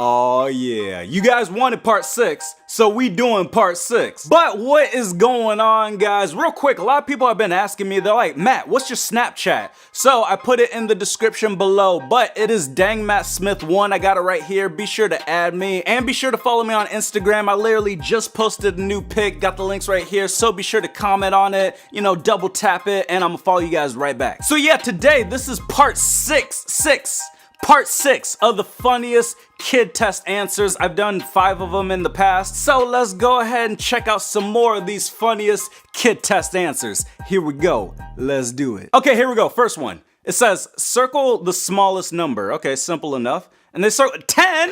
Oh yeah, you guys wanted part 6, so we doing part 6. But what is going on, guys? Real quick, a lot of people have been asking me, they're like, Matt, what's your Snapchat? So I put it in the description below, but it is DangMattSmith1. I got it right here. Be sure to add me and be sure to follow me on Instagram. I literally just posted a new pic, got the links right here, so be sure to comment on it, you know, double tap it, and I'm gonna follow you guys right back. So yeah, today, this is part 6 of the funniest kid test answers. I've done 5 of them in the past, so let's go ahead and check out some more of these funniest kid test answers. Here we go, let's do it. Okay, here we go, first one. It says, circle the smallest number. Okay, simple enough. And they circle 10?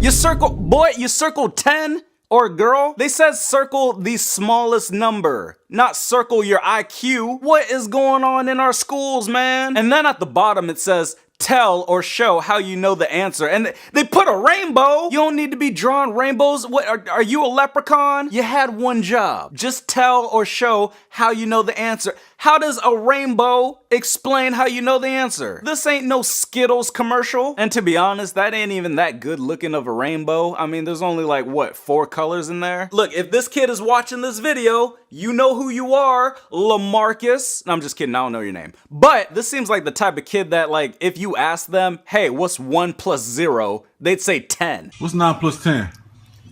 You circle 10? Or girl? They said circle the smallest number, not circle your IQ. What is going on in our schools, man? And then at the bottom it says, tell or show how you know the answer. And they put a rainbow. You don't need to be drawing rainbows. What, are you a leprechaun? You had one job. Just tell or show how you know the answer. How does a rainbow explain how you know the answer? This ain't no Skittles commercial. And to be honest, that ain't even that good looking of a rainbow. I mean, there's only like, what, 4 colors in there? Look, if this kid is watching this video, you know who you are, LaMarcus. No, I'm just kidding, I don't know your name. But this seems like the type of kid that, like, if you ask them, hey, what's 1 plus 0? They'd say 10. What's 9 plus 10?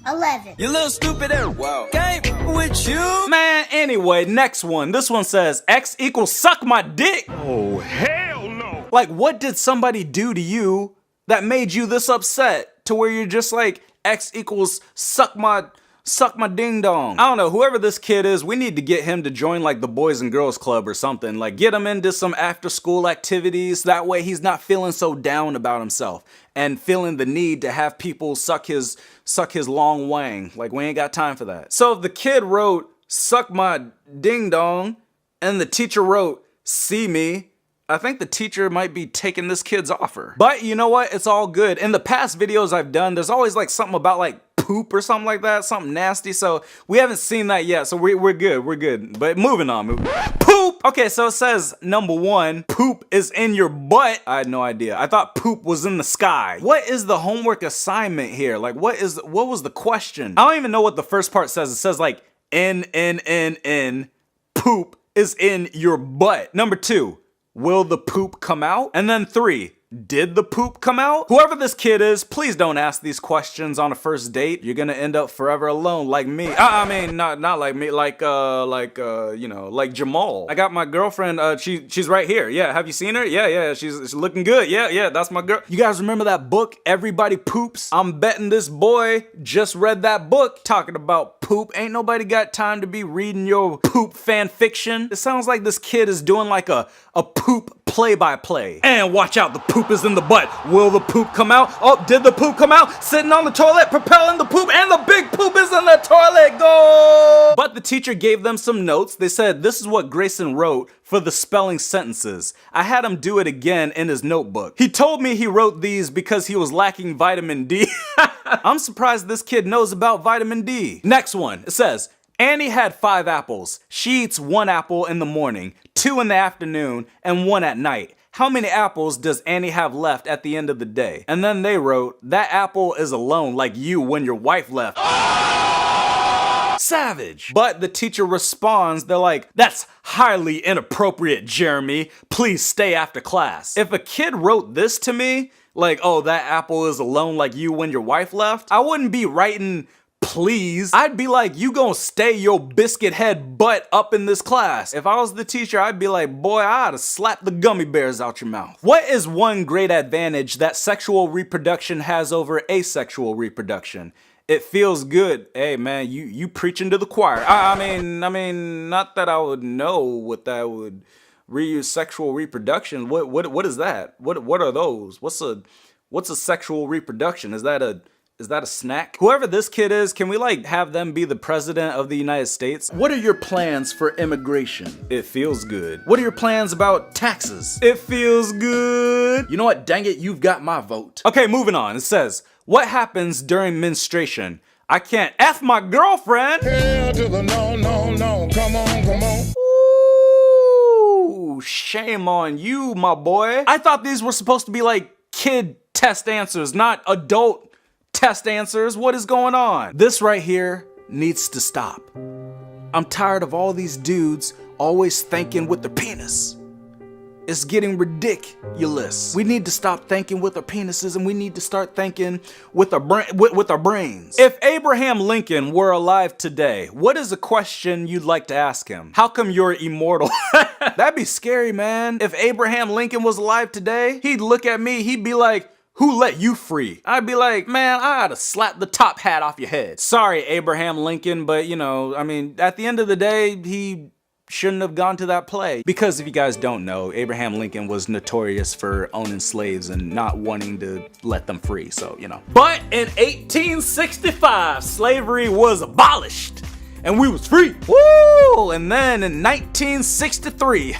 11. You little stupid ass. Wow. Game with you. Man, anyway, next one. This one says, X equals suck my dick. Oh, hell no. Like, what did somebody do to you that made you this upset to where you're just like, X equals suck my ding dong? I don't know, whoever this kid is, we need to get him to join like the Boys and Girls Club or something. Like, get him into some after school activities. That way he's not feeling so down about himself and feeling the need to have people suck his long wang. Like, we ain't got time for that. So if the kid wrote, suck my ding dong, and the teacher wrote, see me, I think the teacher might be taking this kid's offer. But you know what? It's all good. In the past videos I've done, there's always like something about like poop or something like that, something nasty. So we haven't seen that yet. So we're good. But moving on. Poop! Okay, so it says number 1, poop is in your butt. I had no idea. I thought poop was in the sky. What is the homework assignment here? Like, what was the question? I don't even know what the first part says. It says like, poop is in your butt. Number 2, will the poop come out? And then 3, did the poop come out? Whoever this kid is, please don't ask these questions on a first date. You're gonna end up forever alone like me. I mean, not like me, like you know, like Jamal. I got my girlfriend, she's right here. Yeah, have you seen her? Yeah, she's looking good. Yeah, that's my girl. You guys remember that book, Everybody Poops? I'm betting this boy just read that book talking about poop. Ain't nobody got time to be reading your poop fan fiction. It sounds like this kid is doing like a poop play-by-play. And watch out, the poop is in the butt. Will the poop come out? Oh, did the poop come out? Sitting on the toilet, propelling the poop, and the big poop is in the toilet. Go! But the teacher gave them some notes. They said, this is what Grayson wrote for the spelling sentences. I had him do it again in his notebook. He told me he wrote these because he was lacking vitamin D. I'm surprised this kid knows about vitamin D. Next one, it says, Annie had 5 apples. She eats 1 apple in the morning, 2 in the afternoon, and 1 at night. How many apples does Annie have left at the end of the day? And then they wrote, that apple is alone like you when your wife left. Savage. But the teacher responds, they're like, that's highly inappropriate, Jeremy. Please stay after class. If a kid wrote this to me, like, oh, that apple is alone like you when your wife left, I wouldn't be writing please. I'd be like, you gonna stay your biscuit head butt up in this class. If I was the teacher, I'd be like, boy, I oughta slap the gummy bears out your mouth. What is one great advantage that sexual reproduction has over asexual reproduction? It feels good. Hey man, you preaching to the choir. I mean, not that I would know what that would reuse sexual reproduction. What is that? What are those? What's a sexual reproduction? Is that a snack? Whoever this kid is, can we like have them be the president of the United States? What are your plans for immigration? It feels good. What are your plans about taxes? It feels good. You know what? Dang it, you've got my vote. Okay, moving on. It says, what happens during menstruation? I can't F my girlfriend. Hell to the no, come on. Ooh, shame on you, my boy. I thought these were supposed to be like kid test answers, not adult test answers. What is going on? This right here needs to stop. I'm tired of all these dudes always thinking with their penis. It's getting ridiculous. We need to stop thinking with our penises and we need to start thinking with our brains. If Abraham Lincoln were alive today, what is a question you'd like to ask him? How come you're immortal? That'd be scary, man. If Abraham Lincoln was alive today, he'd look at me, he'd be like, who let you free? I'd be like, man, I oughta slap the top hat off your head. Sorry, Abraham Lincoln, but you know, I mean, at the end of the day, he shouldn't have gone to that play. Because if you guys don't know, Abraham Lincoln was notorious for owning slaves and not wanting to let them free, so, you know. But in 1865, slavery was abolished and we was free. Woo! And then in 1963,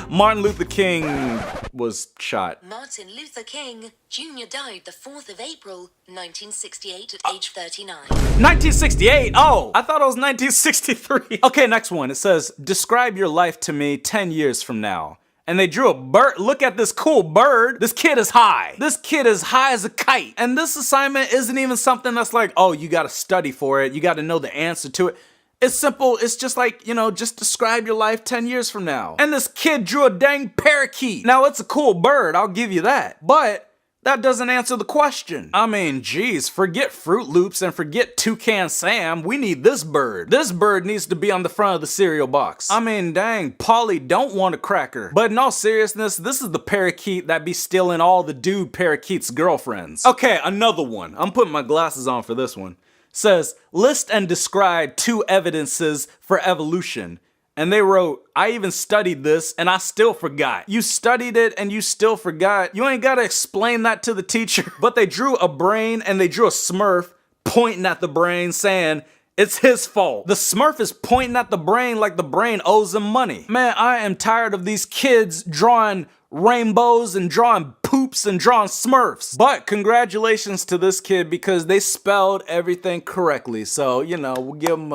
Martin Luther King was shot. Martin Luther King Jr. died the 4th of April, 1968 at age 39. 1968? Oh, I thought it was 1963. Okay, next one. It says, describe your life to me 10 years from now. And they drew a bird. Look at this cool bird. This kid is high. This kid is high as a kite. And this assignment isn't even something that's like, oh, you gotta study for it. You gotta know the answer to it. It's simple. It's just like, you know, just describe your life 10 years from now. And this kid drew a dang parakeet. Now, it's a cool bird. I'll give you that. But that doesn't answer the question. I mean, geez, forget Fruit Loops and forget Toucan Sam. We need this bird. This bird needs to be on the front of the cereal box. I mean, dang, Polly don't want a cracker. But in all seriousness, this is the parakeet that be stealing all the dude parakeet's girlfriends. Okay, another one. I'm putting my glasses on for this one. Says, list and describe 2 evidences for evolution. And they wrote, I even studied this and I still forgot. You studied it and you still forgot. You ain't gotta explain that to the teacher. But they drew a brain and they drew a Smurf pointing at the brain saying, it's his fault. The Smurf is pointing at the brain like the brain owes him money. Man, I am tired of these kids drawing rainbows and drawing poops and drawing Smurfs. But congratulations to this kid because they spelled everything correctly. So, you know, we'll give them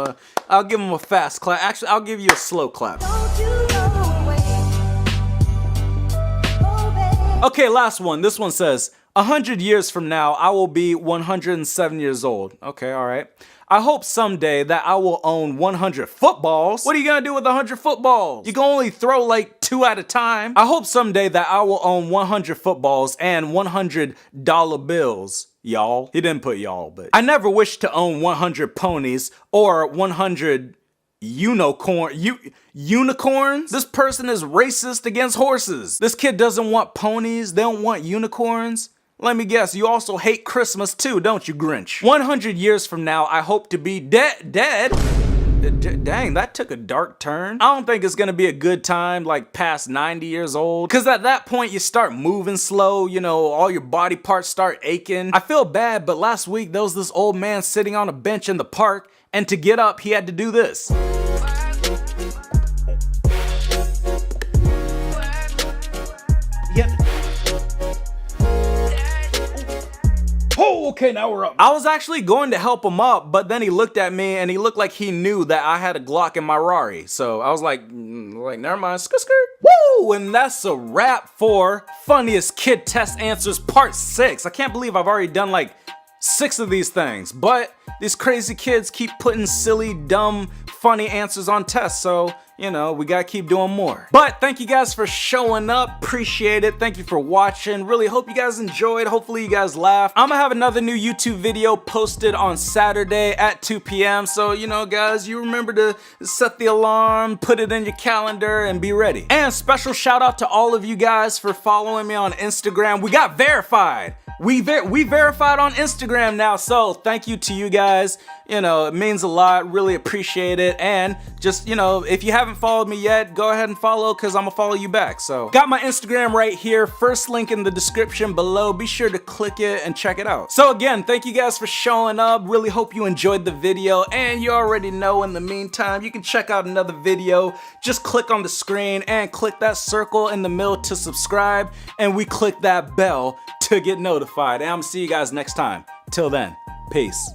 I'll give them a fast clap. Actually, I'll give you a slow clap. Okay, last one. This one says, 100 years from now, I will be 107 years old. Okay, all right. I hope someday that I will own 100 footballs. What are you gonna do with 100 footballs? You can only throw like 2 at a time. I hope someday that I will own 100 footballs and $100 bills. Y'all. He didn't put y'all, but I never wish to own 100 ponies or 100 unicorns? This person is racist against horses. This kid doesn't want ponies. They don't want unicorns. Let me guess, you also hate Christmas too, don't you, Grinch? 100 years from now, I hope to be dead. Dang, that took a dark turn. I don't think it's gonna be a good time, like past 90 years old. Cause at that point, you start moving slow, you know, all your body parts start aching. I feel bad, but last week, there was this old man sitting on a bench in the park, and to get up, he had to do this. Oh, okay, now we're up. I was actually going to help him up, but then he looked at me and he looked like he knew that I had a Glock in my Rari. So I was like never mind, skirt. Woo! And that's a wrap for Funniest Kid Test Answers Part 6. I can't believe I've already done like 6 of these things, but these crazy kids keep putting silly, dumb, funny answers on tests, so, you know, we gotta keep doing more. But thank you guys for showing up, appreciate it, thank you for watching, really hope you guys enjoyed, hopefully you guys laughed. I'm gonna have another new YouTube video posted on Saturday at 2 p.m, so, you know, guys, you remember to set the alarm, put it in your calendar, and be ready. And special shout out to all of you guys for following me on Instagram. We got verified. We verified on Instagram now, so thank you to you guys. You know, it means a lot, really appreciate it. And just, you know, if you haven't followed me yet, go ahead and follow, because I'm gonna follow you back. So, got my Instagram right here, first link in the description below. Be sure to click it and check it out. So again, thank you guys for showing up. Really hope you enjoyed the video. And you already know, in the meantime, you can check out another video. Just click on the screen and click that circle in the middle to subscribe. And we click that bell to get notified. And I'm gonna see you guys next time. Till then, peace.